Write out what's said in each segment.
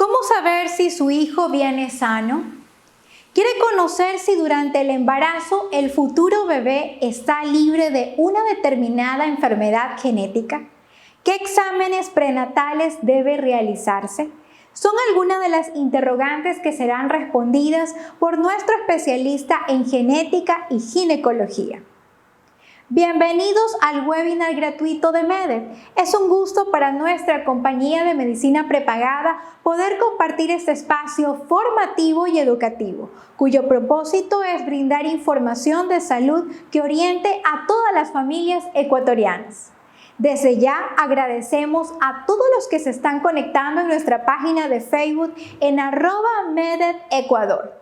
¿Cómo saber si su hijo viene sano? ¿Quiere conocer si durante el embarazo el futuro bebé está libre de una determinada enfermedad genética? ¿Qué exámenes prenatales debe realizarse? Son algunas de las interrogantes que serán respondidas por nuestro especialista en genética y ginecología. Bienvenidos al webinar gratuito de MEDET. Es un gusto para nuestra compañía de medicina prepagada poder compartir este espacio formativo y educativo, cuyo propósito es brindar información de salud que oriente a todas las familias ecuatorianas. Desde ya agradecemos a todos los que se están conectando en nuestra página de Facebook en @MEDETEcuador.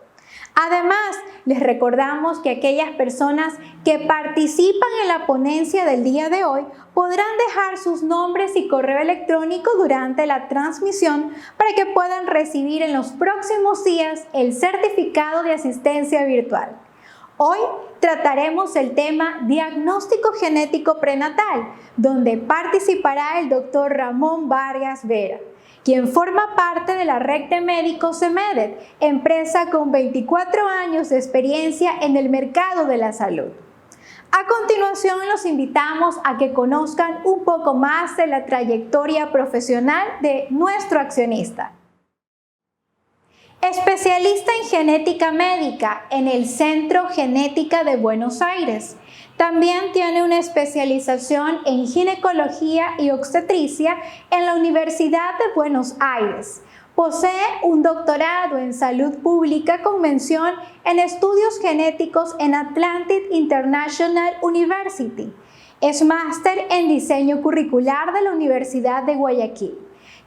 Además, les recordamos que aquellas personas que participan en la ponencia del día de hoy podrán dejar sus nombres y correo electrónico durante la transmisión para que puedan recibir en los próximos días el certificado de asistencia virtual. Hoy trataremos el tema diagnóstico genético prenatal, donde participará el doctor Ramón Vargas Vera, quien forma parte de la red de médicos de MEDET, empresa con 24 años de experiencia en el mercado de la salud. A continuación, los invitamos a que conozcan un poco más de la trayectoria profesional de nuestro accionista. Especialista en genética médica en el Centro Genética de Buenos Aires. También tiene una especialización en ginecología y obstetricia en la Universidad de Buenos Aires. Posee un doctorado en salud pública con mención en estudios genéticos en Atlantic International University. Es máster en diseño curricular de la Universidad de Guayaquil.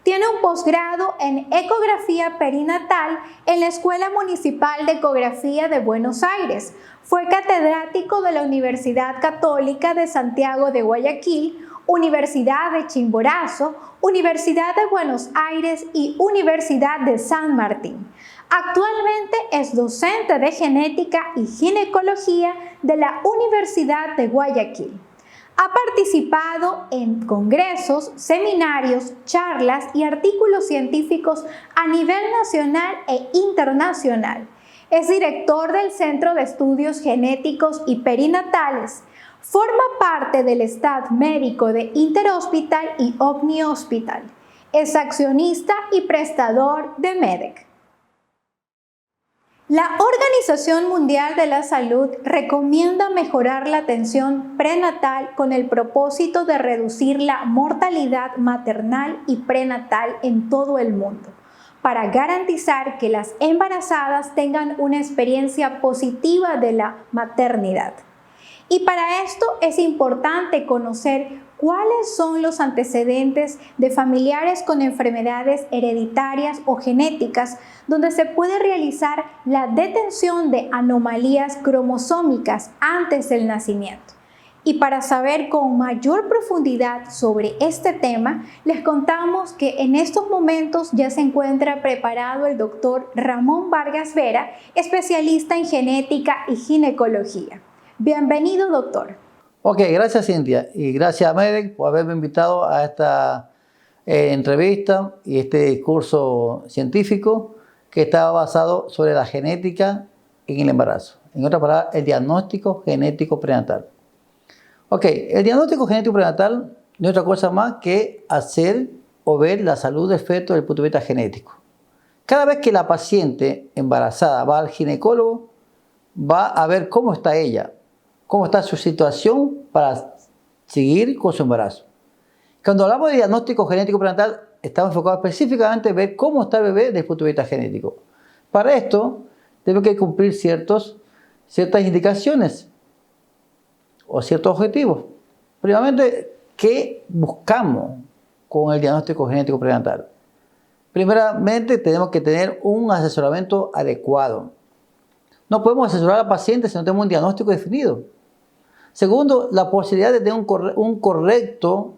Tiene un posgrado en ecografía perinatal en la Escuela Municipal de Ecografía de Buenos Aires. Fue catedrático de la Universidad Católica de Santiago de Guayaquil, Universidad de Chimborazo, Universidad de Buenos Aires y Universidad de San Martín. Actualmente es docente de genética y ginecología de la Universidad de Guayaquil. Ha participado en congresos, seminarios, charlas y artículos científicos a nivel nacional e internacional. Es director del Centro de Estudios Genéticos y Perinatales. Forma parte del staff médico de Interhospital y Omni Hospital. Es accionista y prestador de MEDEC. La Organización Mundial de la Salud recomienda mejorar la atención prenatal con el propósito de reducir la mortalidad maternal y prenatal en todo el mundo, para garantizar que las embarazadas tengan una experiencia positiva de la maternidad. Y para esto es importante conocer cuáles son los antecedentes de familiares con enfermedades hereditarias o genéticas, donde se puede realizar la detención de anomalías cromosómicas antes del nacimiento. Y para saber con mayor profundidad sobre este tema, les contamos que en estos momentos ya se encuentra preparado el doctor Ramón Vargas Vera, especialista en genética y ginecología. Bienvenido, doctor. Ok, gracias Cintia y gracias a MEDEC por haberme invitado a esta entrevista y este curso científico que está basado sobre la genética en el embarazo. En otras palabras, el diagnóstico genético prenatal. Ok, el diagnóstico genético prenatal no es otra cosa más que hacer o ver la salud del feto desde el punto de vista genético. Cada vez que la paciente embarazada va al ginecólogo, va a ver cómo está ella, cómo está su situación para seguir con su embarazo. Cuando hablamos de diagnóstico genético prenatal, estamos enfocados específicamente en ver cómo está el bebé desde el punto de vista genético. Para esto, tenemos que cumplir ciertas indicaciones o ciertos objetivos. Primeramente, ¿qué buscamos con el diagnóstico genético prenatal? Primeramente, tenemos que tener un asesoramiento adecuado. No podemos asesorar al paciente si no tenemos un diagnóstico definido. Segundo, la posibilidad de tener un correcto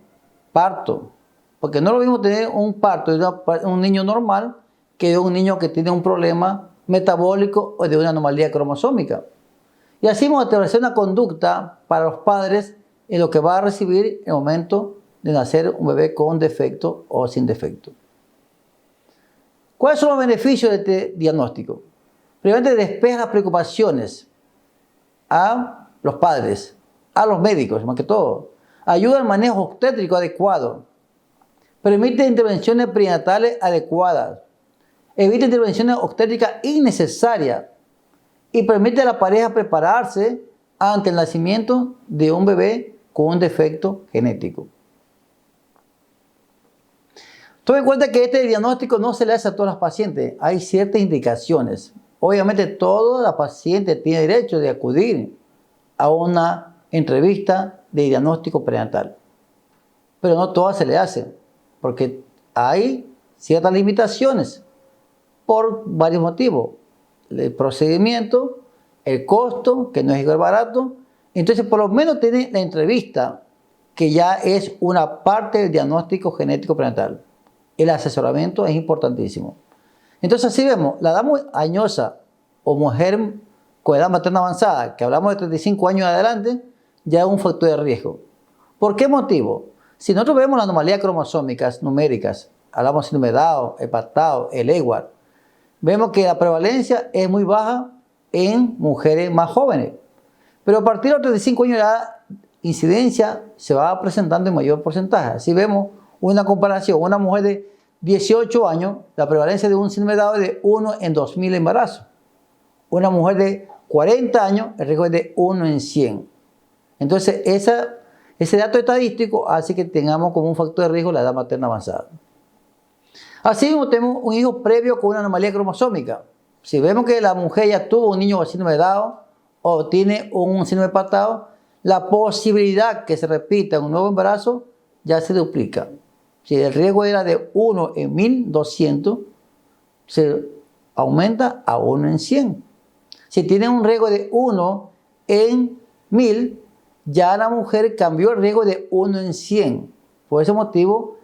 parto. Porque no es lo mismo tener un parto de un niño normal que de un niño que tiene un problema metabólico o de una anomalía cromosómica. Y así vamos a establecer una conducta para los padres en lo que va a recibir en el momento de nacer un bebé con defecto o sin defecto. ¿Cuáles son los beneficios de este diagnóstico? Primeramente, despeja las preocupaciones a los padres, a los médicos, más que todo. Ayuda al manejo obstétrico adecuado. Permite intervenciones prenatales adecuadas. Evita intervenciones obstétricas innecesarias. Y permite a la pareja prepararse ante el nacimiento de un bebé con un defecto genético. Tome en cuenta que este diagnóstico no se le hace a todos los pacientes. Hay ciertas indicaciones. Obviamente, toda la paciente tiene derecho de acudir a una entrevista de diagnóstico prenatal. Pero no todas se le hacen, porque hay ciertas limitaciones por varios motivos. El procedimiento, el costo, que no es igual barato. Entonces, por lo menos tiene la entrevista, que ya es una parte del diagnóstico genético prenatal. El asesoramiento es importantísimo. Entonces, así vemos, la edad muy añosa o mujer con edad materna avanzada, que hablamos de 35 años en adelante, ya es un factor de riesgo. ¿Por qué motivo? Si nosotros vemos las anomalías cromosómicas numéricas, hablamos de síndrome de Down, hepatado, el Ewart, vemos que la prevalencia es muy baja en mujeres más jóvenes. Pero a partir de los 35 años la incidencia se va presentando en mayor porcentaje. Así vemos una comparación, una mujer de 18 años, la prevalencia de un síndrome de Down es de 1 en 2000 embarazos. Una mujer de 40 años, el riesgo es de 1 en 100. Entonces, ese dato estadístico hace que tengamos como un factor de riesgo la edad materna avanzada. Así mismo tenemos un hijo previo con una anomalía cromosómica. Si vemos que la mujer ya tuvo un niño con síndrome de Down o tiene un síndrome hepatado, la posibilidad que se repita en un nuevo embarazo ya se duplica. Si el riesgo era de 1 en 1200, se aumenta a 1 en 100. Si tiene un riesgo de 1 en 1000, ya la mujer cambió el riesgo de 1 en 100. Por ese motivo,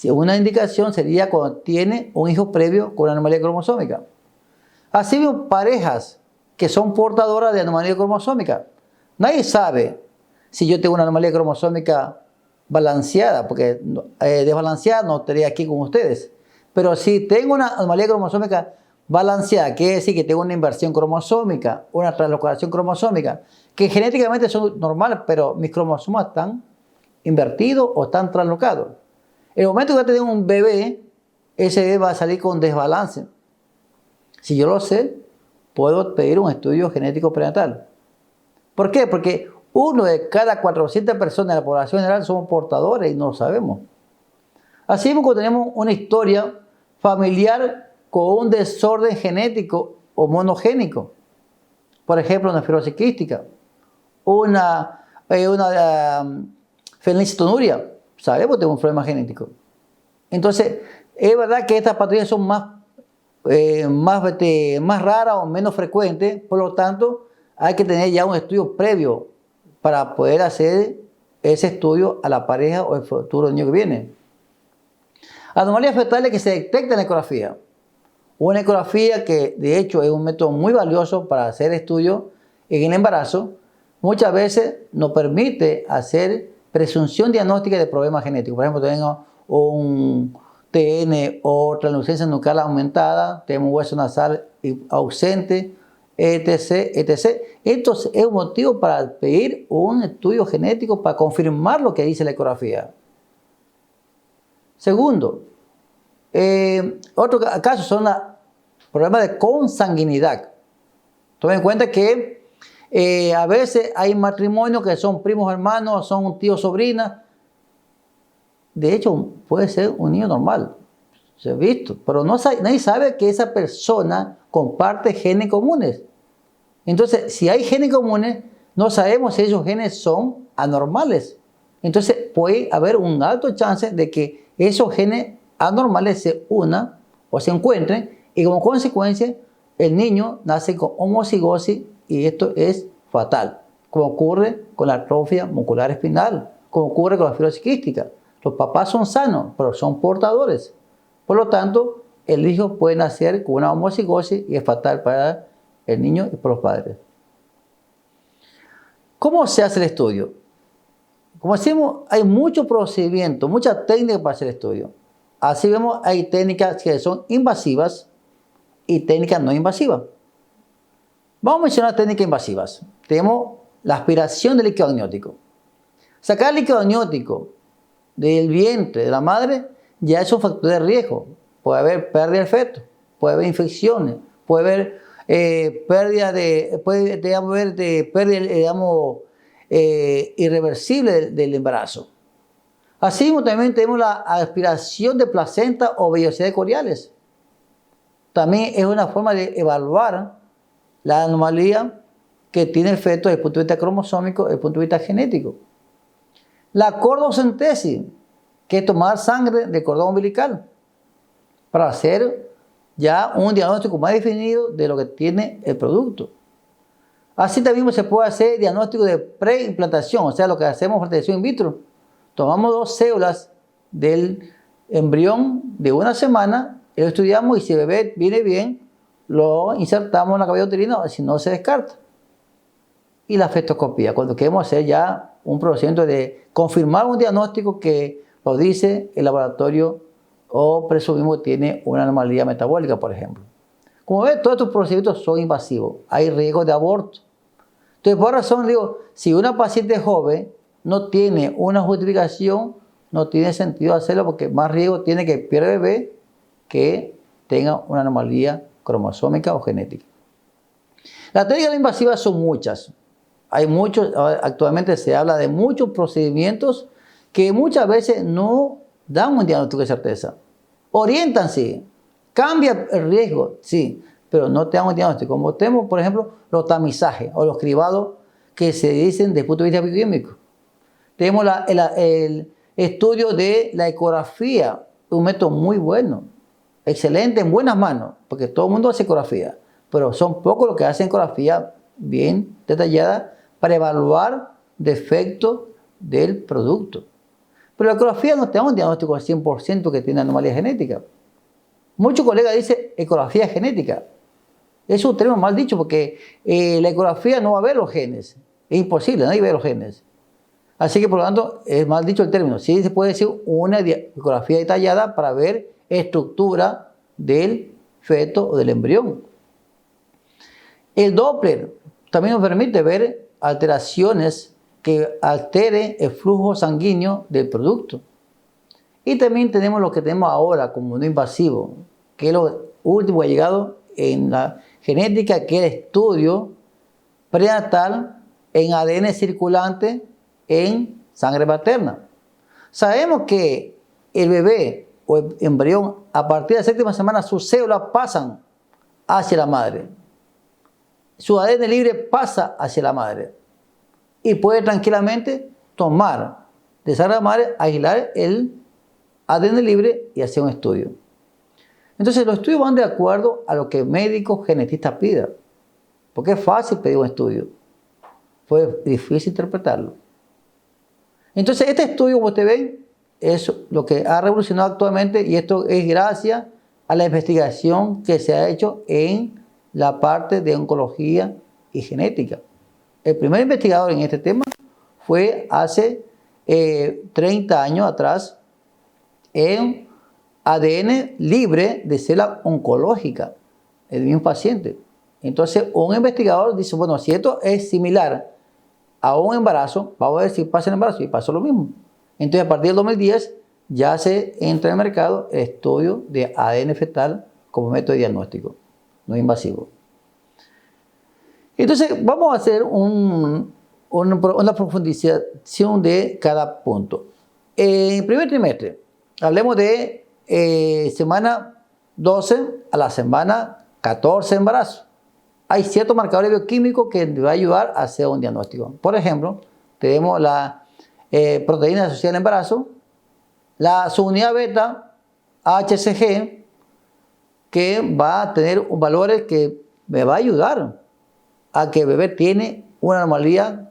una indicación sería cuando tiene un hijo previo con anomalía cromosómica. Así mismo, parejas que son portadoras de anomalía cromosómica. Nadie sabe si yo tengo una anomalía cromosómica balanceada, porque desbalanceada no estaría aquí con ustedes. Pero si tengo una anomalía cromosómica balanceada, quiere decir que tengo una inversión cromosómica, una translocación cromosómica, que genéticamente son normales, pero mis cromosomas están invertidos o están translocados. En el momento que yo tengo un bebé, ese bebé va a salir con desbalance. Si yo lo sé, puedo pedir un estudio genético prenatal. ¿Por qué? Porque uno de cada 400 personas de la población general somos portadores y no lo sabemos. Así mismo, cuando tenemos una historia familiar con un desorden genético o monogénico, por ejemplo, una fibrosis quística, una fenilcetonuria, sabemos que tenemos un problema genético. Entonces, es verdad que estas patologías son más raras o menos frecuentes, por lo tanto, hay que tener ya un estudio previo para poder hacer ese estudio a la pareja o el futuro niño que viene. Anomalías fetales que se detectan en la ecografía. Una ecografía que de hecho es un método muy valioso para hacer estudios en el embarazo, muchas veces nos permite hacer presunción diagnóstica de problemas genéticos. Por ejemplo, tenemos un TN o translucencia nucal aumentada, tenemos hueso nasal ausente, etc., etc. Esto es un motivo para pedir un estudio genético para confirmar lo que dice la ecografía. Segundo, otro caso son los problemas de consanguinidad. Tomen en cuenta que a veces hay matrimonios que son primos hermanos, son un tío sobrina. De hecho, puede ser un niño normal, se ha visto, pero nadie sabe que esa persona comparte genes comunes. Entonces, si hay genes comunes, no sabemos si esos genes son anormales. Entonces, puede haber un alto chance de que esos genes anormales se unan o se encuentren y como consecuencia el niño nace con homocigosis y esto es fatal, como ocurre con la atrofia muscular espinal, como ocurre con la fibrosis quística. Los papás son sanos, pero son portadores. Por lo tanto, el hijo puede nacer con una homocigosis y es fatal para el niño y para los padres. ¿Cómo se hace el estudio? Como decimos, hay muchos procedimientos, muchas técnicas para hacer el estudio. Así vemos, hay técnicas que son invasivas y técnicas no invasivas. Vamos a mencionar técnicas invasivas. Tenemos la aspiración del líquido amniótico. Sacar líquido amniótico del vientre de la madre ya es un factor de riesgo. Puede haber pérdida del feto, puede haber infecciones, puede haber pérdida irreversible del embarazo. Así también tenemos la aspiración de placenta o vellosidades coriales. También es una forma de evaluar la anomalía que tiene el feto desde el punto de vista cromosómico, desde el punto de vista genético. La cordocentesis, que es tomar sangre del cordón umbilical para hacer ya un diagnóstico más definido de lo que tiene el producto. Así también se puede hacer diagnóstico de preimplantación, o sea, lo que hacemos fertilización in vitro. Tomamos 2 células del embrión de una semana, lo estudiamos y si el bebé viene bien, lo insertamos en la cavidad uterina, si no se descarta. Y la fetoscopía, cuando queremos hacer ya un procedimiento de confirmar un diagnóstico que lo dice el laboratorio o presumimos que tiene una anomalía metabólica, por ejemplo. Como ven, todos estos procedimientos son invasivos. Hay riesgo de aborto. Entonces, por razón, digo, si una paciente joven no tiene una justificación, no tiene sentido hacerlo porque más riesgo tiene que pierda el bebé que tenga una anomalía cromosómica o genética. Las técnicas invasivas son muchas. Hay muchos, actualmente se habla de muchos procedimientos que muchas veces no dan un diagnóstico de certeza. Orientan, sí. Cambia el riesgo, sí. Pero no te dan un diagnóstico. Como tenemos, por ejemplo, los tamizajes o los cribados que se dicen desde el punto de vista bioquímico. Tenemos el estudio de la ecografía, un método muy bueno, excelente, en buenas manos, porque todo el mundo hace ecografía, pero son pocos los que hacen ecografía bien detallada para evaluar defectos del producto. Pero la ecografía no te da un diagnóstico al 100% que tiene anomalía genética. Muchos colegas dicen ecografía genética. Es un término mal dicho porque la ecografía no va a ver los genes. Es imposible, nadie ve los genes. Así que por lo tanto es mal dicho el término. Sí se puede decir una ecografía detallada para ver estructura del feto o del embrión. El Doppler también nos permite ver alteraciones que alteren el flujo sanguíneo del producto. Y también tenemos lo que tenemos ahora como no invasivo, que es lo último que ha llegado en la genética, que es el estudio prenatal en ADN circulante en sangre materna. Sabemos que el bebé o el embrión, a partir de la 7ª semana, sus células pasan hacia la madre. Su ADN libre pasa hacia la madre. Y puede tranquilamente tomar de sangre de la madre, aislar el ADN libre y hacer un estudio. Entonces los estudios van de acuerdo a lo que el médico geneticista pida. Porque es fácil pedir un estudio. Fue difícil interpretarlo. Entonces este estudio, como ustedes ven, es lo que ha revolucionado actualmente y esto es gracias a la investigación que se ha hecho en la parte de oncología y genética. El primer investigador en este tema fue hace 30 años atrás en ADN libre de célula oncológica, el mismo paciente. Entonces un investigador dice, bueno, si esto es similar a un embarazo, vamos a ver si pasa el embarazo y pasó lo mismo. Entonces a partir del 2010 ya se entra en el mercado el estudio de ADN fetal como método de diagnóstico no invasivo. Entonces vamos a hacer una profundización de cada punto. En el primer trimestre, hablemos de semana 12 a la semana 14 de embarazo. Hay ciertos marcadores bioquímicos que nos va a ayudar a hacer un diagnóstico. Por ejemplo, tenemos la proteína asociada al embarazo, la subunidad beta, HCG, que va a tener valores que me va a ayudar a que el bebé tiene una anomalía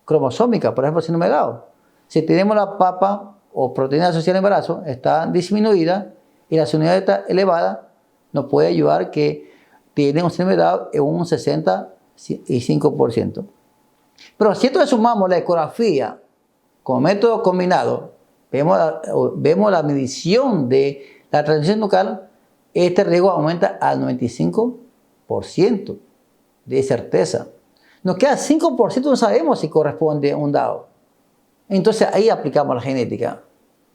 cromosómica, por ejemplo, síndrome de Down. Si tenemos la papa o proteína asociada al embarazo, está disminuida y la subunidad beta elevada, nos puede ayudar que tiene un síndrome de Down en un 65%. Pero si esto le sumamos la ecografía como método combinado vemos la medición de la transmisión nucal, este riesgo aumenta al 95% de certeza. Nos queda 5%, no sabemos si corresponde a un dado. Entonces ahí aplicamos la genética.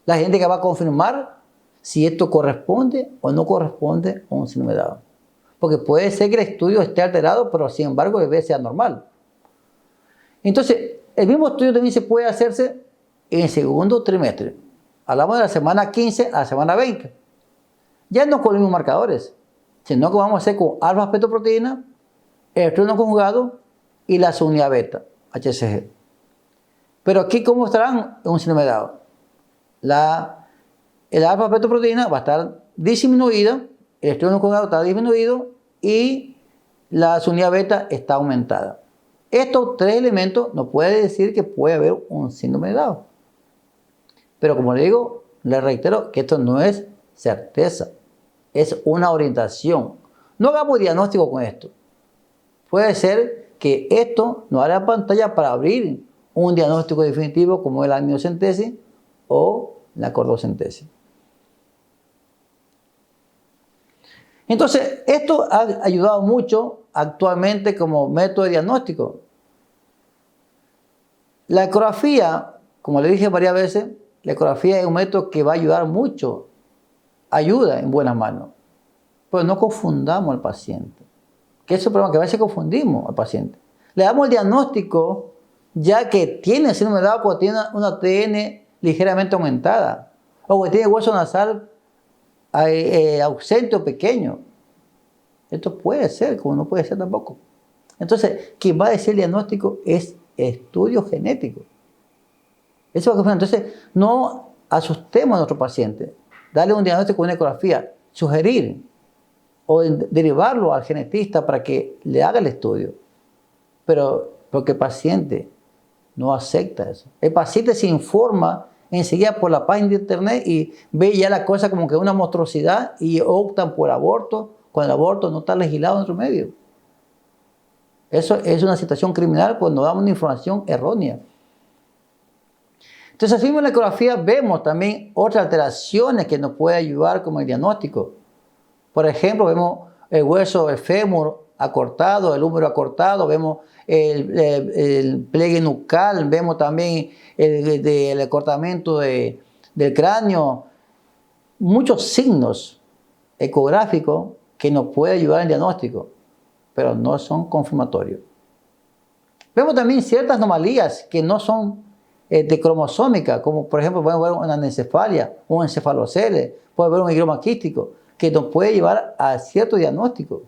La genética va a confirmar si esto corresponde o no corresponde a un síndrome de Down. Porque puede ser que el estudio esté alterado, pero sin embargo el bebé sea normal. Entonces, el mismo estudio también se puede hacerse en el segundo trimestre. Hablamos de la semana 15 a la semana 20. Ya no con los mismos marcadores, sino que vamos a hacer con alfa-fetoproteína, el estreno conjugado y la subunidad beta, HCG. Pero aquí, ¿cómo estarán en un síndrome de Down? El alfa-fetoproteína va a estar disminuida, el estreno conjugado está disminuido y la subunidad beta está aumentada. Estos tres elementos nos pueden decir que puede haber un síndrome de Down. Pero como le digo, le reitero que esto no es certeza, es una orientación. No hagamos diagnóstico con esto. Puede ser que esto nos haga pantalla para abrir un diagnóstico definitivo como es la amniocentesis o la cordocentesis. Entonces, esto ha ayudado mucho actualmente como método de diagnóstico. La ecografía, como le dije varias veces, la ecografía es un método que va a ayudar mucho, ayuda en buenas manos. Pero no confundamos al paciente, que es el problema, que a veces confundimos al paciente. Le damos el diagnóstico ya que tiene síndrome de Down cuando tiene una ATN ligeramente aumentada o que tiene hueso nasal ausente o pequeño. Esto puede ser, como no puede ser tampoco. Entonces, quien va a decir el diagnóstico es estudio genético. Eso va a confirmar. Entonces, no asustemos a nuestro paciente. Darle un diagnóstico con una ecografía, sugerir o derivarlo al genetista para que le haga el estudio. Pero porque el paciente no acepta eso. El paciente se informa enseguida por la página de internet y ve ya la cosa como que es una monstruosidad y optan por aborto cuando el aborto no está legislado en nuestro medio. Eso es una situación criminal cuando damos una información errónea. Entonces, así mismo en la ecografía vemos también otras alteraciones que nos pueden ayudar como el diagnóstico. Por ejemplo, vemos el hueso, el fémur acortado, el húmero acortado, vemos el pliegue nucal, vemos también el acortamiento del cráneo. Muchos signos ecográficos que nos pueden ayudar en el diagnóstico, pero no son confirmatorios. Vemos también ciertas anomalías que no son cromosómicas, como por ejemplo podemos ver una anencefalia, un encefalocele, puede haber un higroma quístico, que nos puede llevar a cierto diagnóstico.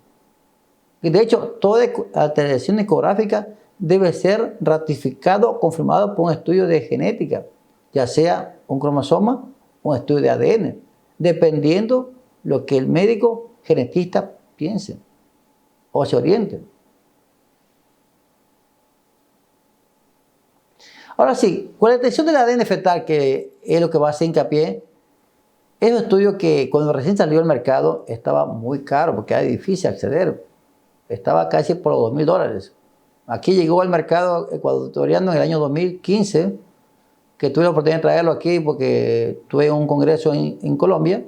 Y de hecho, toda alteración ecográfica debe ser ratificado o confirmado por un estudio de genética, ya sea un cromosoma o un estudio de ADN, dependiendo lo que el médico genetista piense o se oriente. Ahora sí, con la detección del ADN fetal, que es lo que va a hacer hincapié, es un estudio que cuando recién salió al mercado estaba muy caro porque era difícil acceder. Estaba casi por los $2,000. Aquí llegó al mercado ecuatoriano en el año 2015, que tuve la oportunidad de traerlo aquí porque tuve un congreso en Colombia.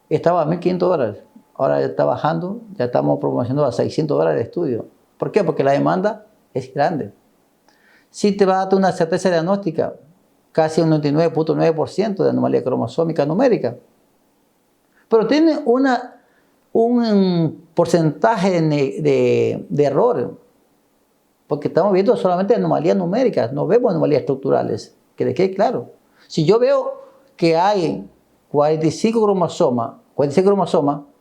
Estaba a $1,500. Ahora ya está bajando, ya estamos promocionando a $600 de estudio. ¿Por qué? Porque la demanda es grande. Si te va a dar una certeza diagnóstica, casi un 99.9% de anomalía cromosómica numérica. Pero tiene un porcentaje de error, porque estamos viendo solamente anomalías numéricas, no vemos anomalías estructurales, que les quede claro. Si yo veo que hay 45 cromosomas,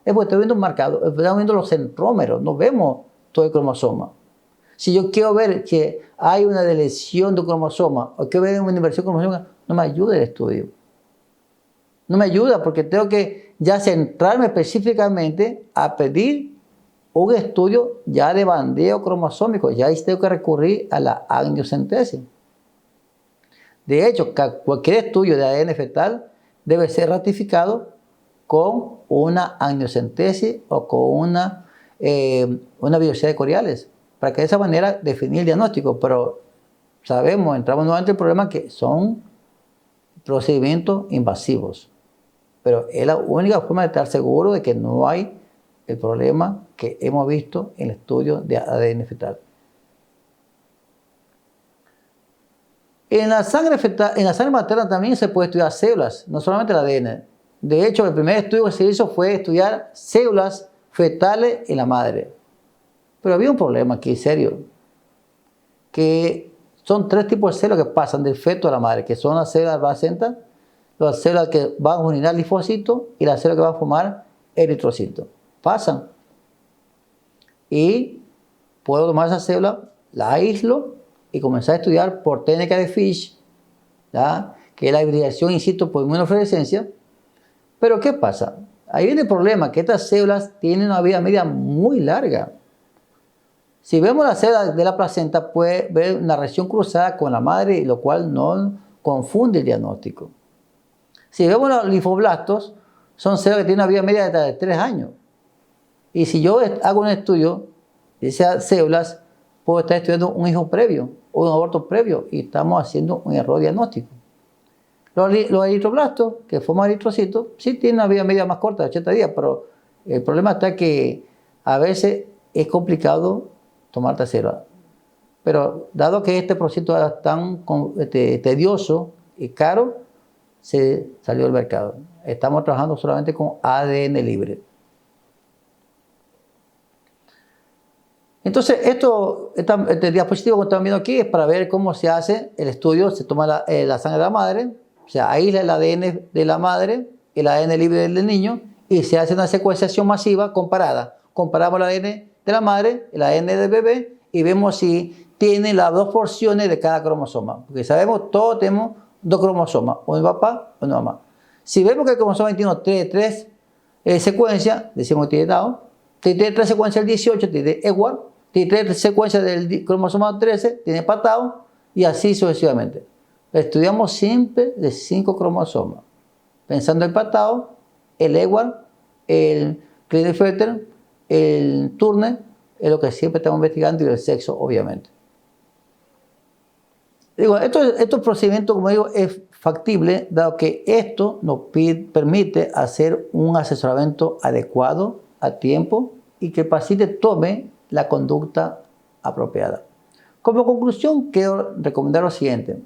es porque estoy viendo un marcado, estamos viendo los centrómeros, no vemos todo el cromosoma. Si yo quiero ver que hay una deleción de un cromosoma o quiero ver una inversión cromosómica, no me ayuda el estudio. No me ayuda porque tengo que ya centrarme específicamente a pedir un estudio ya de bandeo cromosómico. Ya ahí tengo que recurrir a la amniocentesis. De hecho, cualquier estudio de ADN fetal debe ser ratificado con una amniocentesis o con una biopsia de coriales, para que de esa manera definir el diagnóstico. Pero sabemos, entramos nuevamente en el problema que son procedimientos invasivos. Pero es la única forma de estar seguro de que no hay el problema que hemos visto en el estudio de ADN fetal. En la sangre fetal, en la sangre materna también se puede estudiar células, no solamente el ADN. De hecho, el primer estudio que se hizo fue estudiar células fetales en la madre. Pero había un problema aquí serio, que son 3 tipos de células que pasan del feto a la madre, que son las células placentas, las células que van a orinar linfocitos y las células que van a formar eritrocitos. Pasan. Y puedo tomar esa célula, la aíslo y comenzar a estudiar por técnica de Fish, ¿ya? Que es la hibridación in situ por inmunofluorescencia. Pero ¿qué pasa? Ahí viene el problema, que estas células tienen una vida media muy larga. Si vemos las células de la placenta, puede ver una reacción cruzada con la madre, lo cual no confunde el diagnóstico. Si vemos los linfoblastos, son células que tienen una vida media de 3 años. Y si yo hago un estudio de esas células, puedo estar estudiando un hijo previo o un aborto previo y estamos haciendo un error diagnóstico. Los eritroblastos, que forman eritrocitos, sí tienen una vida media más corta, de 80 días, pero el problema está que a veces es complicado tomar esta célula. Pero dado que este proceso es tan tedioso y caro, se salió del mercado. Estamos trabajando solamente con ADN libre. Entonces, este diapositivo que están viendo aquí es para ver cómo se hace el estudio. Se toma la sangre de la madre, o sea, aísla el ADN de la madre, el ADN libre del niño, y se hace una secuenciación masiva comparada. Comparamos el ADN de la madre, el ADN del bebé, y vemos si tiene las 2 porciones de cada cromosoma. Porque sabemos, todos tenemos 2 cromosomas, uno de papá, uno de mamá. Si vemos que el cromosoma 21 tiene 3 secuencias, decimos que tiene Down, tiene 3 secuencias del 18, tiene Edward, tiene 3 secuencias del cromosoma 13, tiene Patao, y así sucesivamente. Estudiamos siempre de 5 cromosomas, pensando en Patao, el Edward, el Klinefelter, el Turner, es lo que siempre estamos investigando, y el sexo, obviamente. Digo, estos procedimientos, como digo, es factible, dado que esto nos permite hacer un asesoramiento adecuado a tiempo y que el paciente tome la conducta apropiada. Como conclusión, quiero recomendar lo siguiente,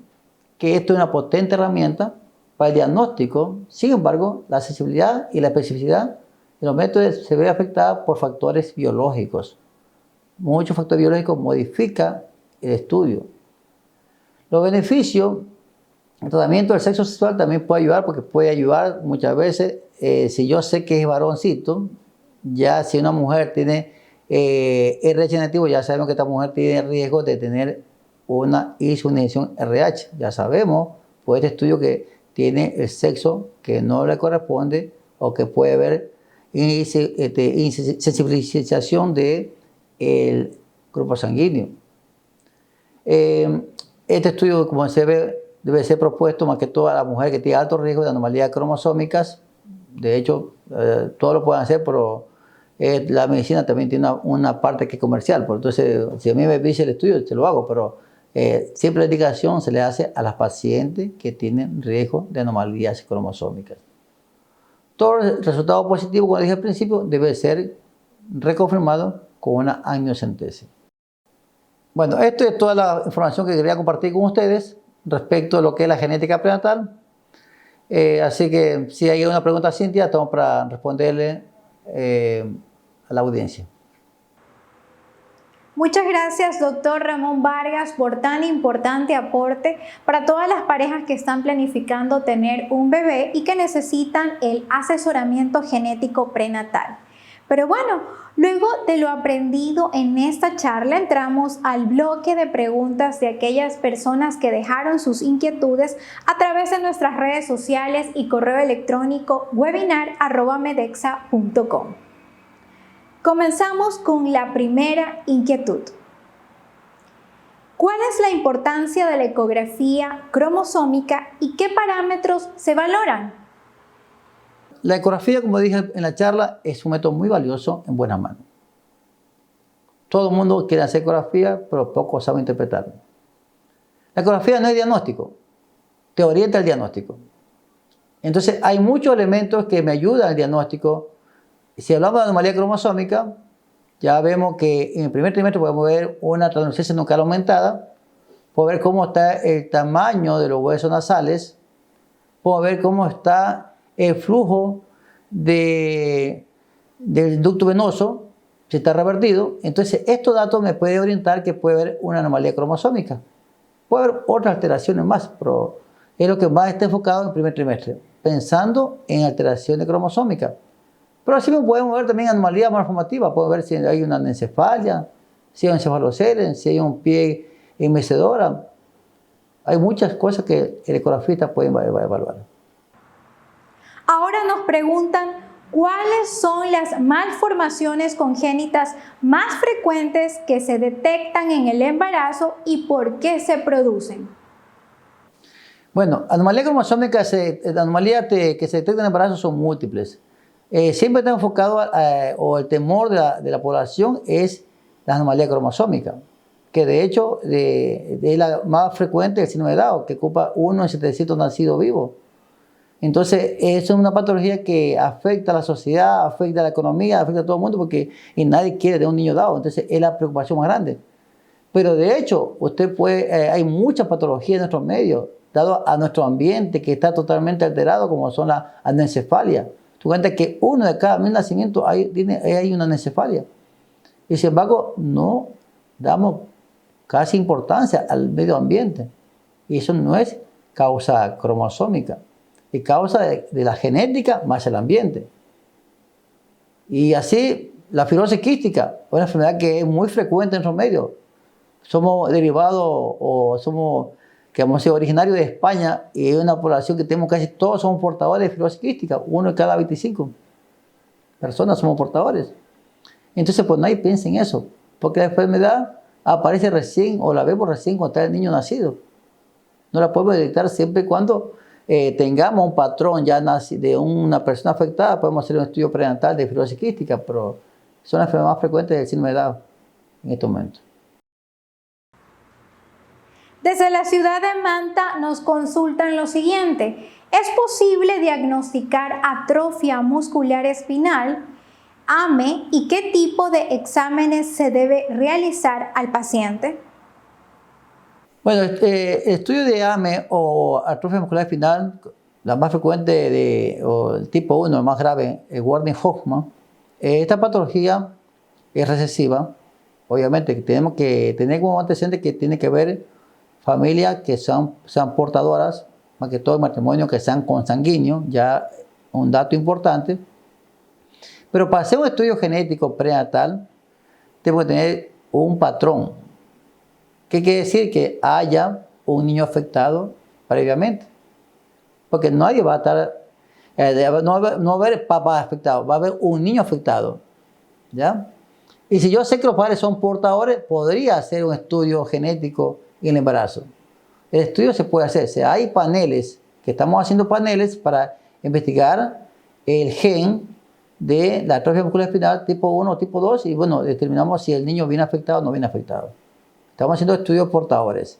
que esto es una potente herramienta para el diagnóstico. Sin embargo, la sensibilidad y la especificidad de los métodos se ve afectada por factores biológicos. Muchos factores biológicos modifican el estudio. Los beneficios del tratamiento del sexo sexual también puede ayudar, porque puede ayudar muchas veces, si yo sé que es varoncito, ya si una mujer tiene RH negativo, ya sabemos que esta mujer tiene riesgo de tener una insuficiencia RH. Ya sabemos por este estudio que tiene el sexo que no le corresponde, o que puede haber insensibilización del grupo sanguíneo. Este estudio, como se ve, debe ser propuesto más que todo a la mujer que tiene alto riesgo de anomalías cromosómicas. De hecho, todos lo pueden hacer, pero la medicina también tiene una parte que es comercial. Por entonces, si a mí me dice el estudio, te lo hago, pero siempre la indicación se le hace a las pacientes que tienen riesgo de anomalías cromosómicas. Todo el resultado positivo, como dije al principio, debe ser reconfirmado con una amniocentesis. Bueno, esto es toda la información que quería compartir con ustedes respecto a lo que es la genética prenatal. Así que si hay una pregunta, Cintia, estamos para responderle a la audiencia. Muchas gracias, doctor Ramón Vargas, por tan importante aporte para todas las parejas que están planificando tener un bebé y que necesitan el asesoramiento genético prenatal. Pero bueno, luego de lo aprendido en esta charla, entramos al bloque de preguntas de aquellas personas que dejaron sus inquietudes a través de nuestras redes sociales y correo electrónico webinar@medexa.com. Comenzamos con la primera inquietud. ¿Cuál es la importancia de la ecografía cromosómica y qué parámetros se valoran? La ecografía, como dije en la charla, es un método muy valioso en buenas manos. Todo el mundo quiere hacer ecografía, pero pocos saben interpretarlo. La ecografía no es diagnóstico. te orienta al diagnóstico. Entonces, hay muchos elementos que me ayudan al diagnóstico. Si hablamos de anomalía cromosómica, ya vemos que en el primer trimestre podemos ver una translucencia nucal aumentada, podemos ver cómo está el tamaño de los huesos nasales, podemos ver cómo está el flujo del ducto venoso, si está revertido. Entonces, estos datos me pueden orientar que puede haber una anomalía cromosómica. Puede haber otras alteraciones más, pero es lo que más está enfocado en el primer trimestre, pensando en alteraciones cromosómicas. Pero así podemos ver también anomalías malformativas. Podemos ver si hay una anencefalia, si hay un encefalocele, si hay un pie en mecedora. Hay muchas cosas que el ecografista puede evaluar. Ahora nos preguntan, ¿cuáles son las malformaciones congénitas más frecuentes que se detectan en el embarazo y por qué se producen? Bueno, anomalías cromosómicas, anomalías que se detectan en el embarazo son múltiples. Siempre está enfocado, o el temor de la población es la anomalía cromosómica, que de hecho es la más frecuente del síndrome de Down, que ocupa 1 en 700 nacidos vivos. Entonces, eso es una patología que afecta a la sociedad, afecta a la economía, afecta a todo el mundo, porque nadie quiere de un niño Down. Entonces, es la preocupación más grande. Pero de hecho, hay muchas patologías en nuestros medios, dado a nuestro ambiente que está totalmente alterado, como son las anencefalias. Tú cuentas que 1 de cada 1000 nacimientos hay una anencefalia. Y sin embargo, no damos casi importancia al medio ambiente. Y eso no es causa cromosómica, es causa de la genética más el ambiente. Y así, la fibrosis quística, una enfermedad que es muy frecuente en nuestros medios. Somos derivados o somos, que hemos sido originarios de España, y hay una población que tenemos casi todos somos portadores de fibrosis quística, 1 de cada 25 personas somos portadores. Entonces, pues nadie piensa en eso, porque la enfermedad aparece recién, o la vemos recién cuando está el niño nacido. No la podemos detectar siempre y cuando tengamos un patrón ya de una persona afectada. Podemos hacer un estudio prenatal de fibrosis quística, pero son las enfermedades más frecuentes del síndrome de Down en estos momentos. Desde la ciudad de Manta nos consultan lo siguiente: ¿es posible diagnosticar atrofia muscular espinal, AME, y qué tipo de exámenes se debe realizar al paciente? Bueno, el estudio de AME o atrofia muscular espinal, la más frecuente o el tipo 1, el más grave, el Wernicke-Hoffmann. Esta patología es recesiva. Obviamente que tenemos que tener como antecedente que tiene que ver familias que sean portadoras, más que todo matrimonios que sean consanguíneos, ya un dato importante. Pero para hacer un estudio genético prenatal, tenemos que tener un patrón. ¿Qué quiere decir? Que haya un niño afectado previamente. Porque nadie va a estar, no va a haber papá afectado, va a haber un niño afectado. ¿Ya? Y si yo sé que los padres son portadores, podría hacer un estudio genético en el embarazo. El estudio se puede hacer. Hay paneles, que estamos haciendo paneles para investigar el gen de la atrofia muscular espinal tipo 1 o tipo 2, y bueno, determinamos si el niño viene afectado o no viene afectado. Estamos haciendo estudios portadores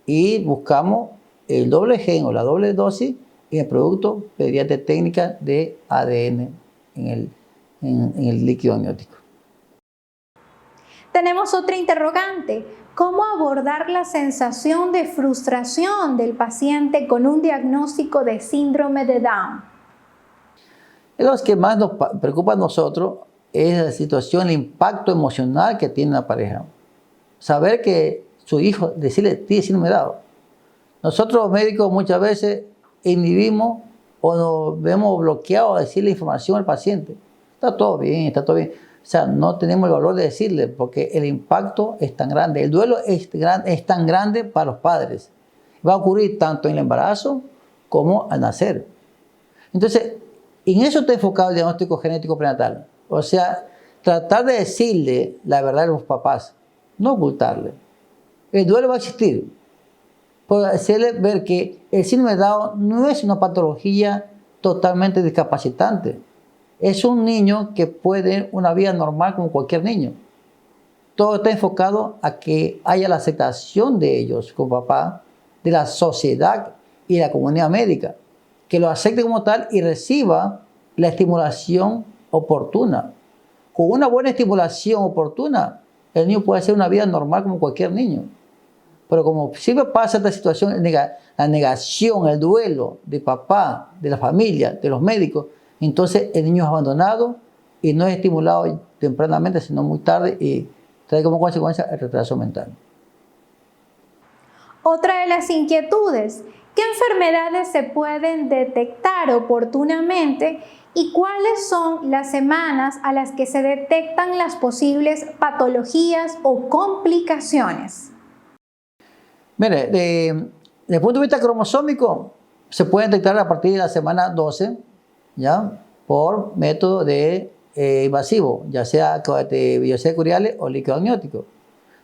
y buscamos el doble gen o la doble dosis en el producto mediante técnica de ADN en el líquido amniótico. Tenemos otra interrogante: ¿cómo abordar la sensación de frustración del paciente con un diagnóstico de síndrome de Down? Lo que más nos preocupa a nosotros es la situación, el impacto emocional que tiene la pareja. Saber que su hijo, decirle, tiene síndrome de Down. Nosotros los médicos muchas veces inhibimos o nos vemos bloqueados a decirle información al paciente. Está todo bien, está todo bien. O sea, no tenemos el valor de decirle porque el impacto es tan grande. El duelo es tan grande para los padres. Va a ocurrir tanto en el embarazo como al nacer. Entonces, en eso está enfocado el diagnóstico genético prenatal. O sea, tratar de decirle la verdad a los papás, no ocultarle. El duelo va a existir. Por hacerle ver que el síndrome de Down no es una patología totalmente discapacitante. Es un niño que puede tener una vida normal como cualquier niño. Todo está enfocado a que haya la aceptación de ellos como papá, de la sociedad y la comunidad médica, que lo acepte como tal y reciba la estimulación oportuna. Con una buena estimulación oportuna, el niño puede hacer una vida normal como cualquier niño. Pero como siempre pasa esta situación, la negación, el duelo de papá, de la familia, de los médicos, entonces el niño es abandonado y no es estimulado tempranamente, sino muy tarde, y trae como consecuencia el retraso mental. Otra de las inquietudes: ¿qué enfermedades se pueden detectar oportunamente y cuáles son las semanas a las que se detectan las posibles patologías o complicaciones? Mire, desde el punto de vista cromosómico, se puede detectar a partir de la semana 12, ¿ya? Por método invasivo, ya sea de biopsias curiales o líquido amniótico.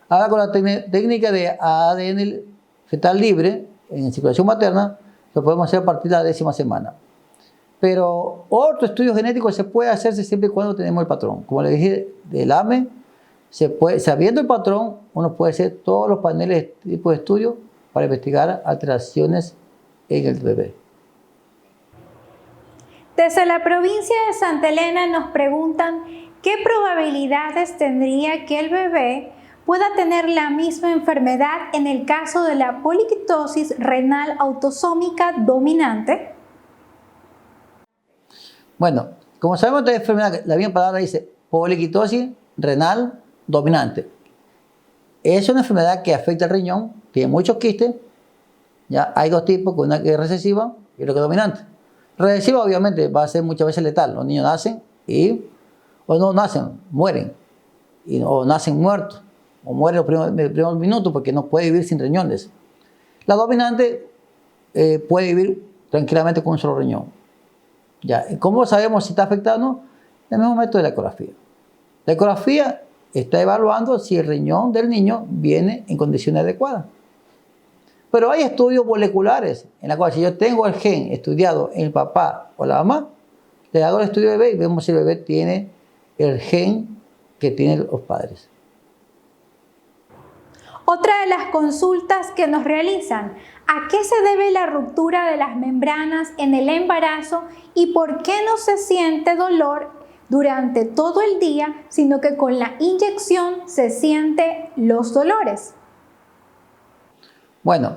Ahora con la técnica de ADN fetal libre en circulación materna, lo podemos hacer a partir de la 10ª semana. Pero otro estudio genético se puede hacerse siempre y cuando tenemos el patrón. Como le dije, del AME, sabiendo el patrón, uno puede hacer todos los paneles de tipo de estudio para investigar alteraciones en el bebé. Desde la provincia de Santa Elena nos preguntan qué probabilidades tendría que el bebé pueda tener la misma enfermedad en el caso de la poliquitosis renal autosómica dominante. Bueno, como sabemos de esta enfermedad, la misma palabra dice poliquitosis renal dominante. Es una enfermedad que afecta al riñón, tiene muchos quistes. Ya hay dos tipos, una que es recesiva y otra que es dominante. Recesiva obviamente va a ser muchas veces letal. Los niños nacen o no nacen, mueren. O nacen muertos, o mueren los primeros minutos porque no puede vivir sin riñones. La dominante puede vivir tranquilamente con un solo riñón. Ya, ¿cómo sabemos si está afectado o no? El mismo método de la ecografía. La ecografía está evaluando si el riñón del niño viene en condiciones adecuadas. Pero hay estudios moleculares en los cuales si yo tengo el gen estudiado en el papá o la mamá, le hago el estudio del bebé y vemos si el bebé tiene el gen que tienen los padres. Otra de las consultas que nos realizan: ¿a qué se debe la ruptura de las membranas en el embarazo y por qué no se siente dolor durante todo el día, sino que con la inyección se sienten los dolores? Bueno,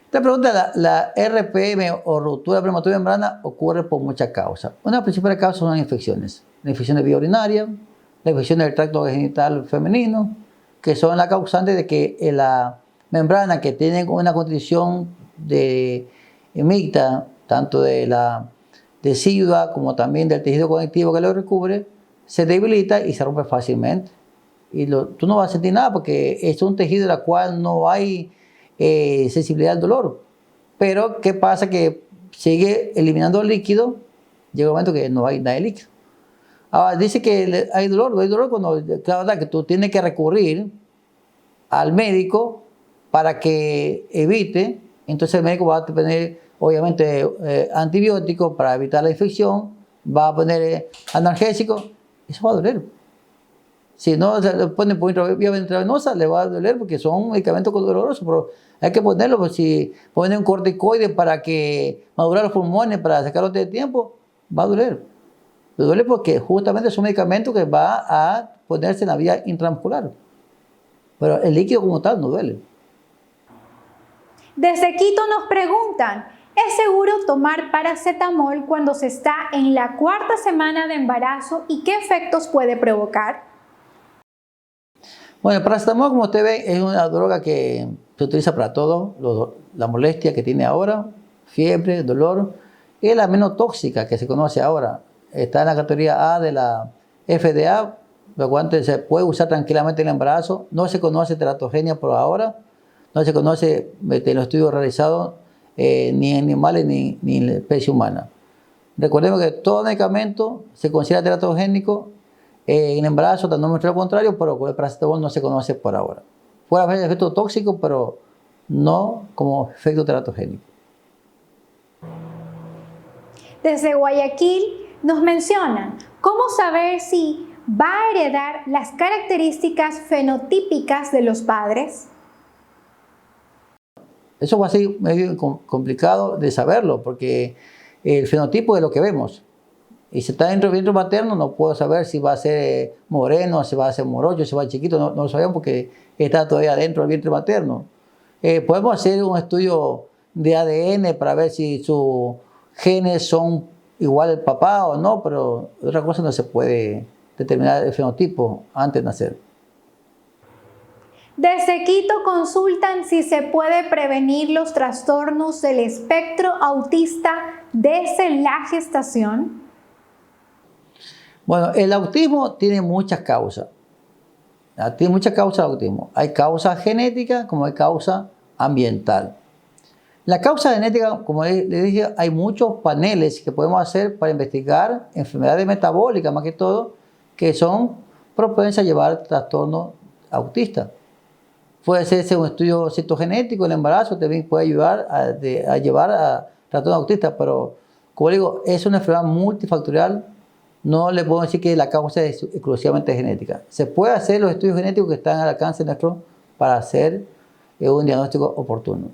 esta pregunta, la RPM o ruptura prematura de membrana ocurre por muchas causas. Una de las principales causas son las infecciones. La infección de vía urinaria, la infección del tracto genital femenino, que son la causante de que la membrana que tiene una condición de mixta, tanto de la decidua como también del tejido conectivo que lo recubre, se debilita y se rompe fácilmente. Y tú no vas a sentir nada porque es un tejido en el cual no hay sensibilidad al dolor. Pero ¿qué pasa? Que sigue eliminando el líquido, llega un momento que no hay nada de líquido. Ahora, dice que hay dolor cuando, la verdad, que tú tienes que recurrir al médico para que evite. Entonces el médico va a poner, obviamente, antibióticos para evitar la infección, va a poner analgésicos. Eso va a doler. Si no le ponen por vía intravenosa, le va a doler porque son medicamentos dolorosos, pero hay que ponerlo. Pues si ponen un corticoide para que madurar los pulmones, para sacarlos de tiempo, va a doler. Le duele porque justamente es un medicamento que va a ponerse en la vía intramuscular. Pero el líquido como tal no duele. Desde Quito nos preguntan: ¿es seguro tomar paracetamol cuando se está en la 4ª semana de embarazo y qué efectos puede provocar? Bueno, el paracetamol, como usted ve, es una droga que se utiliza para todo. La molestia que tiene ahora, fiebre, dolor, es la menos tóxica que se conoce ahora. Está en la categoría A de la FDA, lo cual se puede usar tranquilamente en el embarazo. No se conoce teratogenia por ahora, no se conoce en los estudios realizados ni en animales ni en la especie humana. Recordemos que todo medicamento se considera teratogénico en el embarazo, no muestra lo contrario, pero con el paracetamol no se conoce por ahora. Puede haber efectos tóxicos, pero no como efecto teratogénico. Desde Guayaquil nos mencionan: ¿cómo saber si va a heredar las características fenotípicas de los padres? Eso va a ser medio complicado de saberlo, porque el fenotipo es lo que vemos. Y si está dentro del vientre materno, no puedo saber si va a ser moreno, si va a ser morocho, si va a ser chiquito, no lo sabemos porque está todavía dentro del vientre materno. Podemos hacer un estudio de ADN para ver si sus genes son igual al papá o no, pero otra cosa no se puede determinar el fenotipo antes de nacer. Desde Quito consultan si se puede prevenir los trastornos del espectro autista desde la gestación. Bueno, el autismo tiene muchas causas. Tiene muchas causas el autismo. Hay causa genética como hay causa ambiental. La causa genética, como le dije, hay muchos paneles que podemos hacer para investigar enfermedades metabólicas, más que todo, que son propensas a llevar trastornos autistas. Puede ser un estudio citogenético, el embarazo también puede ayudar a llevar a trastornos autistas, pero como digo, es una enfermedad multifactorial. No le puedo decir que la causa es exclusivamente genética. Se puede hacer los estudios genéticos que están al alcance nuestro para hacer un diagnóstico oportuno.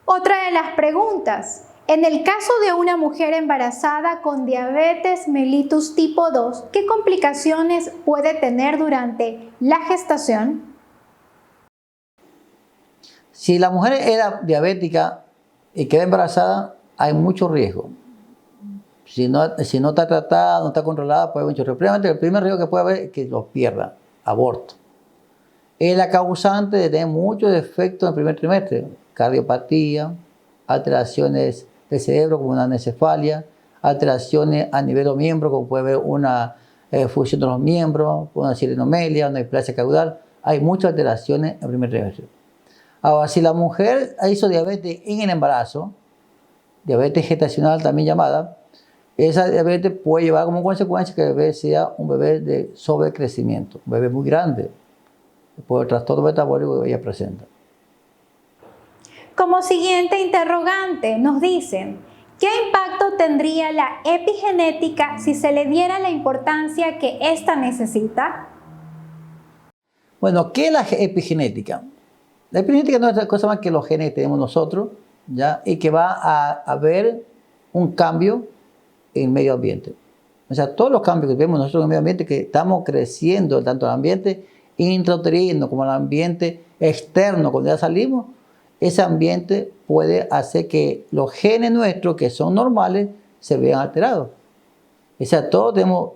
Otra de las preguntas. En el caso de una mujer embarazada con diabetes mellitus tipo 2, ¿qué complicaciones puede tener durante la gestación? Si la mujer era diabética y queda embarazada, hay mucho riesgo. Si no está tratada, no está controlada, puede haber mucho riesgo. Primeramente, el primer riesgo que puede haber es que los pierda, aborto. Es la causante de tener muchos defectos en el primer trimestre. Cardiopatía, alteraciones del cerebro como una anencefalia, alteraciones a nivel de los miembros como puede haber una fusión de los miembros, una sirenomelia, una displasia caudal. Hay muchas alteraciones en el primer trimestre. Ahora, si la mujer hizo diabetes en el embarazo, diabetes gestacional también llamada, esa diabetes puede llevar como consecuencia que el bebé sea un bebé de sobrecrecimiento, un bebé muy grande, por el trastorno metabólico que ella presenta. Como siguiente interrogante, nos dicen, ¿qué impacto tendría la epigenética si se le diera la importancia que ésta necesita? Bueno, ¿qué es la epigenética? La epigenética no es otra cosa más que los genes que tenemos nosotros, ¿ya? Y que va a haber un cambio en el medio ambiente. O sea, todos los cambios que vemos nosotros en el medio ambiente, que estamos creciendo, tanto en el ambiente intrauterino como en el ambiente externo, cuando ya salimos, ese ambiente puede hacer que los genes nuestros, que son normales, se vean alterados. O sea, todos tenemos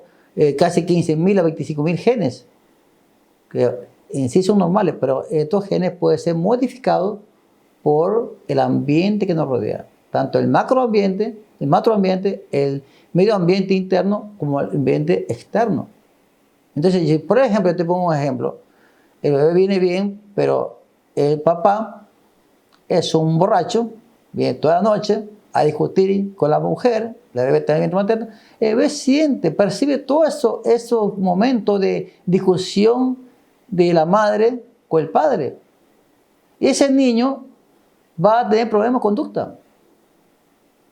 casi 15.000 a 25.000 genes, que en sí son normales, pero estos genes pueden ser modificados por el ambiente que nos rodea. Tanto el macroambiente, el medio ambiente interno, como el ambiente externo. Entonces, por ejemplo, te pongo un ejemplo. El bebé viene bien, pero el papá es un borracho, viene toda la noche a discutir con la mujer, la bebé está en el vientre materno. El bebé siente, percibe todos esos momentos de discusión de la madre con el padre. Y ese niño va a tener problemas de conducta.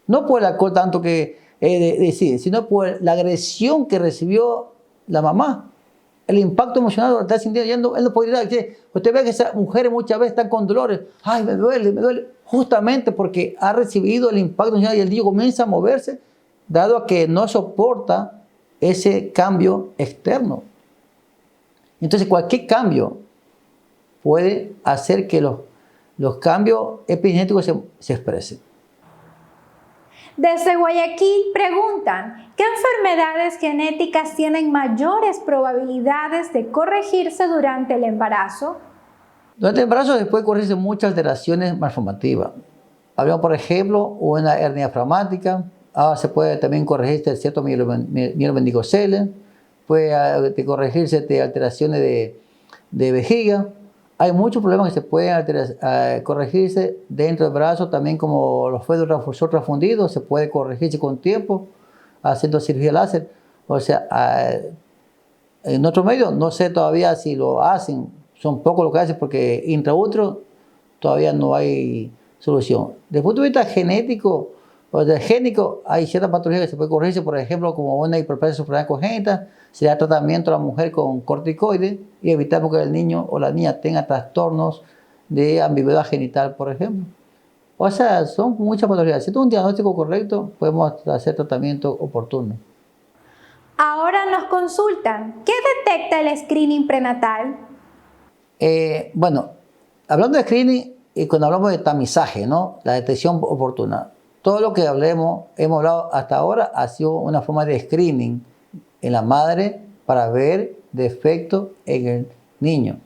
No por el alcohol tanto que decide, sino por la agresión que recibió la mamá. El impacto emocional lo está sintiendo. Él no podría decir, usted ve que esas mujeres muchas veces están con dolores. Ay, me duele. Justamente porque ha recibido el impacto emocional y el niño comienza a moverse, dado a que no soporta ese cambio externo. Entonces, cualquier cambio puede hacer que los cambios epigenéticos se expresen. Desde Guayaquil preguntan, ¿qué enfermedades genéticas tienen mayores probabilidades de corregirse durante el embarazo? Durante el embarazo se puede corregirse muchas alteraciones malformativas. Hablamos, por ejemplo, una hernia diafragmática. Se puede también corregirse ciertos mielomeningocele. Puede corregirse alteraciones de vejiga. Hay muchos problemas que se pueden corregirse dentro del embarazo, también como los fluidos transfusor transfundidos, se puede corregirse con tiempo haciendo cirugía láser. O sea, en otro medio, no sé todavía si lo hacen, son pocos los que hacen porque intraútero todavía no hay solución. Desde el punto de vista genético, O de génico, hay ciertas patologías que se pueden corregirse, por ejemplo, como una hiperplasia suprarrenal congénita, se da tratamiento a la mujer con corticoides y evitamos que el niño o la niña tenga trastornos de ambigüedad genital, por ejemplo. O sea, son muchas patologías. Si es un diagnóstico correcto, podemos hacer tratamiento oportuno. Ahora nos consultan, ¿qué detecta el screening prenatal? Bueno, hablando de screening y cuando hablamos de tamizaje, ¿no? La detección oportuna. Todo lo que hemos hablado hasta ahora ha sido una forma de screening en la madre para ver defectos en el niño.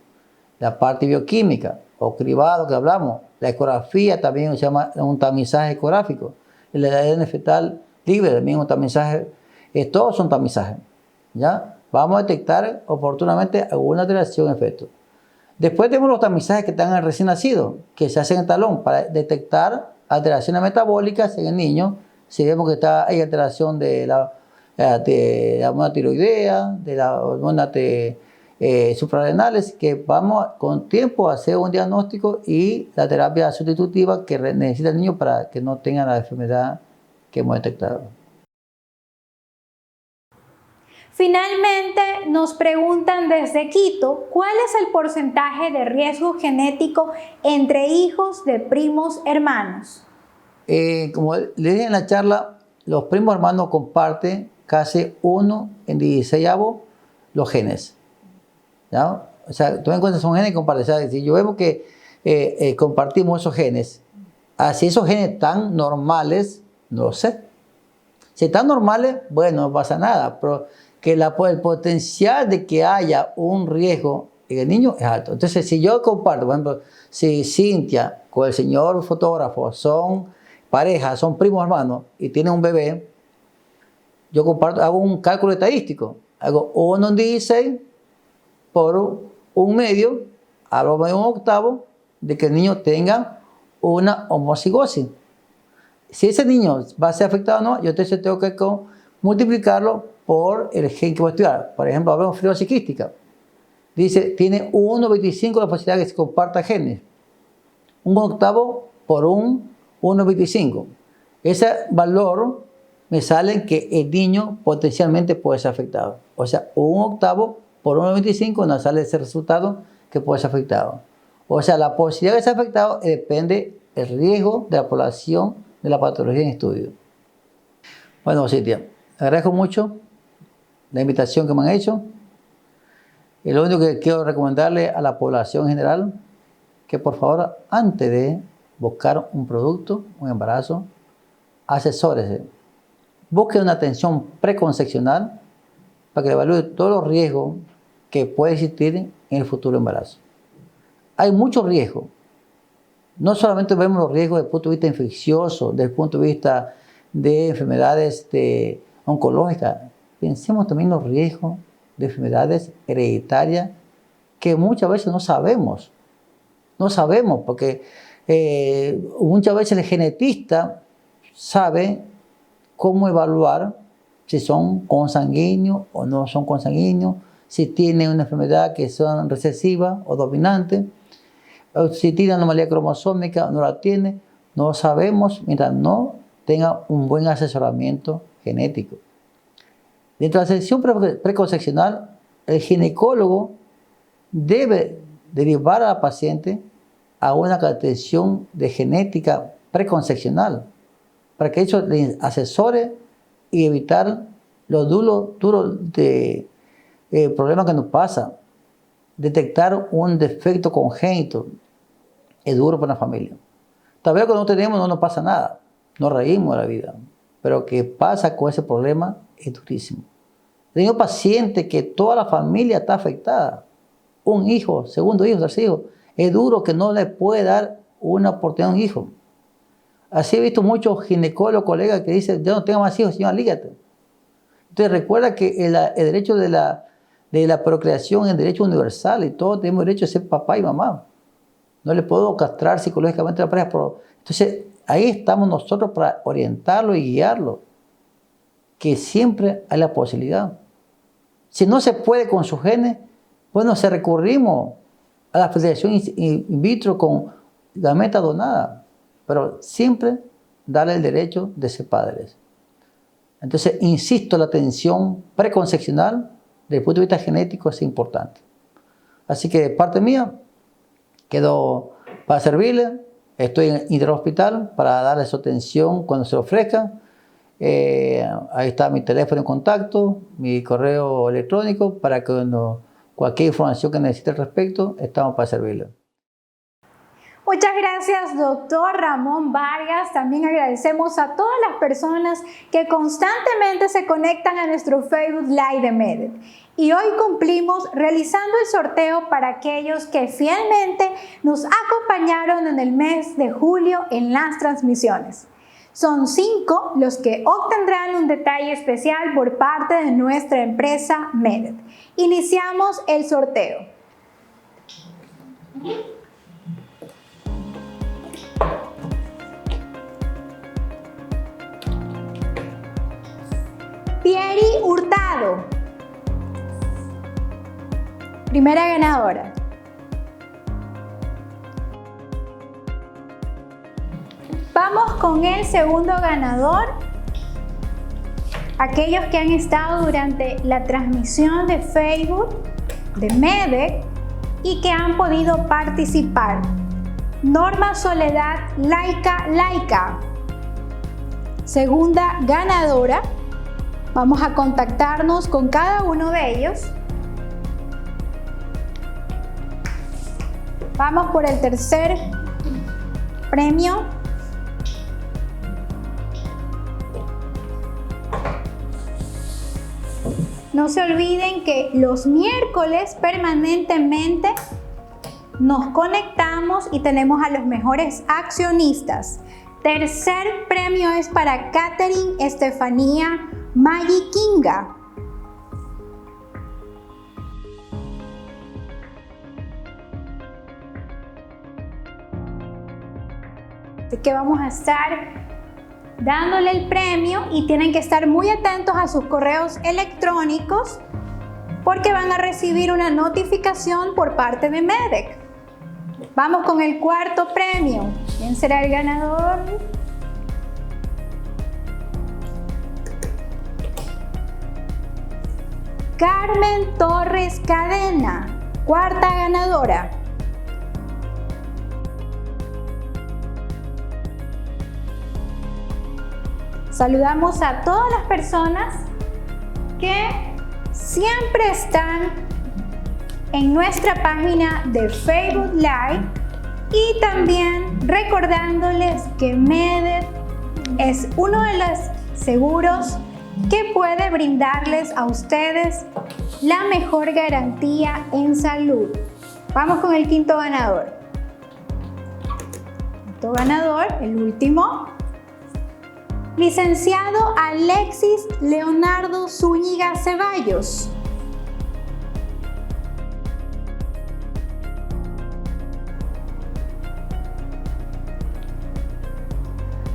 La parte bioquímica o cribado que hablamos, la ecografía también se llama un tamizaje ecográfico. El ADN fetal libre también es un tamizaje, todos son tamizajes. ¿Ya? Vamos a detectar oportunamente alguna alteración en feto. Después tenemos los tamizajes que están en el recién nacido, que se hacen en talón para detectar alteraciones metabólicas en el niño. Si vemos que hay alteración de la hormona tiroidea, de la hormona suprarrenales, que vamos con tiempo a hacer un diagnóstico y la terapia sustitutiva que necesita el niño para que no tenga la enfermedad que hemos detectado. Finalmente, nos preguntan desde Quito, ¿cuál es el porcentaje de riesgo genético entre hijos de primos hermanos? Como les dije en la charla, los primos hermanos comparten casi 1 en 16 los genes. ¿Ya? O sea, tomen en cuenta, son genes que comparten. O sea, si yo vemos que compartimos esos genes, así esos genes están normales, no lo sé. Si están normales, bueno, no pasa nada, pero que el potencial de que haya un riesgo en el niño es alto. Entonces, si yo comparto, por ejemplo, si Cintia con el señor fotógrafo son pareja, son primos hermanos y tienen un bebé, yo comparto, hago un cálculo estadístico. Hago 1 en 16 por 1/2, hago de 1/8 de que el niño tenga una homocigosis. Si ese niño va a ser afectado o no, yo entonces tengo que multiplicarlo por el gen que voy a estudiar. Por ejemplo, hablamos de fibrosis quística. Dice, tiene 1/25 la posibilidad de que se comparta genes. 1/8 por 1/25. Ese valor me sale que el niño potencialmente puede ser afectado. O sea, 1/8 por 1/25 nos sale ese resultado que puede ser afectado. O sea, la posibilidad de ser afectado depende del riesgo de la población de la patología en estudio. Bueno, Cintia, agradezco mucho la invitación que me han hecho. Y lo único que quiero recomendarle a la población en general, que por favor, antes de buscar un producto, un embarazo, asesórese. Busque una atención preconcepcional para que evalúe todos los riesgos que puede existir en el futuro embarazo. Hay muchos riesgos. No solamente vemos los riesgos desde el punto de vista infeccioso, desde el punto de vista de enfermedades oncológicas. Pensemos también los riesgos de enfermedades hereditarias que muchas veces no sabemos. No sabemos porque muchas veces el genetista sabe cómo evaluar si son consanguíneos o no son consanguíneos, si tienen una enfermedad que son recesiva o dominante, o si tiene anomalía cromosómica o no la tiene. No lo sabemos mientras no tenga un buen asesoramiento genético. Dentro de la selección preconcepcional, el ginecólogo debe derivar a la paciente a una atención de genética preconcepcional para que eso le asesore y evitar los duros problemas que nos pasa. Detectar un defecto congénito es duro para la familia. Tal vez cuando no tenemos no nos pasa nada, nos reímos de la vida, pero que pasa con ese problema es durísimo. Tengo pacientes que toda la familia está afectada, un hijo, segundo hijo, tercer hijo, es duro que no le puede dar una oportunidad a un hijo. Así he visto muchos ginecólogos, colegas que dicen, yo no tengo más hijos, señor, lígate. Entonces recuerda que el derecho de la procreación es derecho universal y todos tenemos derecho a ser papá y mamá. No le puedo castrar psicológicamente a la pareja. Entonces ahí estamos nosotros para orientarlo y guiarlo. Que siempre hay la posibilidad. Si no se puede con sus genes, bueno, recurrimos a la fertilización in vitro con gameta donada. Pero siempre darle el derecho de ser padres. Entonces, insisto, la atención preconcepcional desde el punto de vista genético es importante. Así que de parte mía, quedo para servirle. Estoy en Interhospital para darle su atención cuando se ofrezca. Ahí está mi teléfono en contacto, mi correo electrónico, para que cualquier información que necesite al respecto, estamos para servirle. Muchas gracias, doctor Ramón Vargas. También agradecemos a todas las personas que constantemente se conectan a nuestro Facebook Live de MEDET. Y hoy cumplimos realizando el sorteo para aquellos que fielmente nos acompañaron en el mes de julio en las transmisiones. Son 5 los que obtendrán un detalle especial por parte de nuestra empresa MEDET. Iniciamos el sorteo. Thierry Hurtado, primera ganadora. Vamos con el segundo ganador. Aquellos que han estado durante la transmisión de Facebook de MEDET y que han podido participar. Norma Soledad Laica, segunda ganadora. Vamos a contactarnos con cada uno de ellos. Vamos por el tercer premio. No se olviden que los miércoles permanentemente nos conectamos y tenemos a los mejores accionistas. Tercer premio es para Catherine Estefanía Magikinga. Así que vamos a estar dándole el premio y tienen que estar muy atentos a sus correos electrónicos porque van a recibir una notificación por parte de MEDET. Vamos con el cuarto premio. ¿Quién será el ganador? Carmen Torres Cadena, cuarta ganadora. Saludamos a todas las personas que siempre están en nuestra página de Facebook Live y también recordándoles que MEDET es uno de los seguros que puede brindarles a ustedes la mejor garantía en salud. Vamos con el quinto ganador. Quinto ganador, el último. Licenciado Alexis Leonardo Zúñiga Ceballos.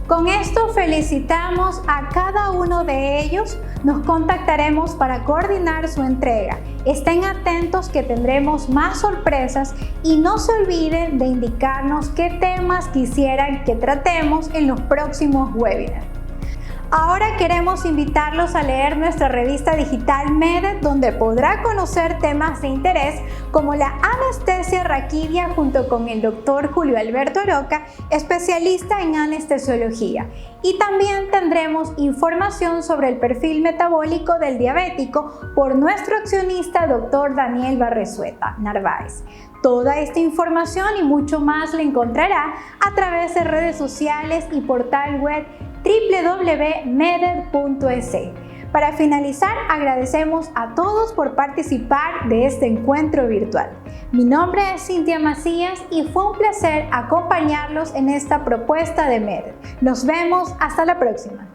Con esto felicitamos a cada uno de ellos. Nos contactaremos para coordinar su entrega. Estén atentos que tendremos más sorpresas y no se olviden de indicarnos qué temas quisieran que tratemos en los próximos webinars. Ahora queremos invitarlos a leer nuestra revista digital MEDET, donde podrá conocer temas de interés como la anestesia raquídea junto con el doctor Julio Alberto Aroca, especialista en anestesiología. Y también tendremos información sobre el perfil metabólico del diabético por nuestro accionista doctor Daniel Barrezueta Narváez. Toda esta información y mucho más la encontrará a través de redes sociales y portal web www.medet.es. Para finalizar, agradecemos a todos por participar de este encuentro virtual. Mi nombre es Cintia Macías y fue un placer acompañarlos en esta propuesta de MEDET. Nos vemos hasta la próxima.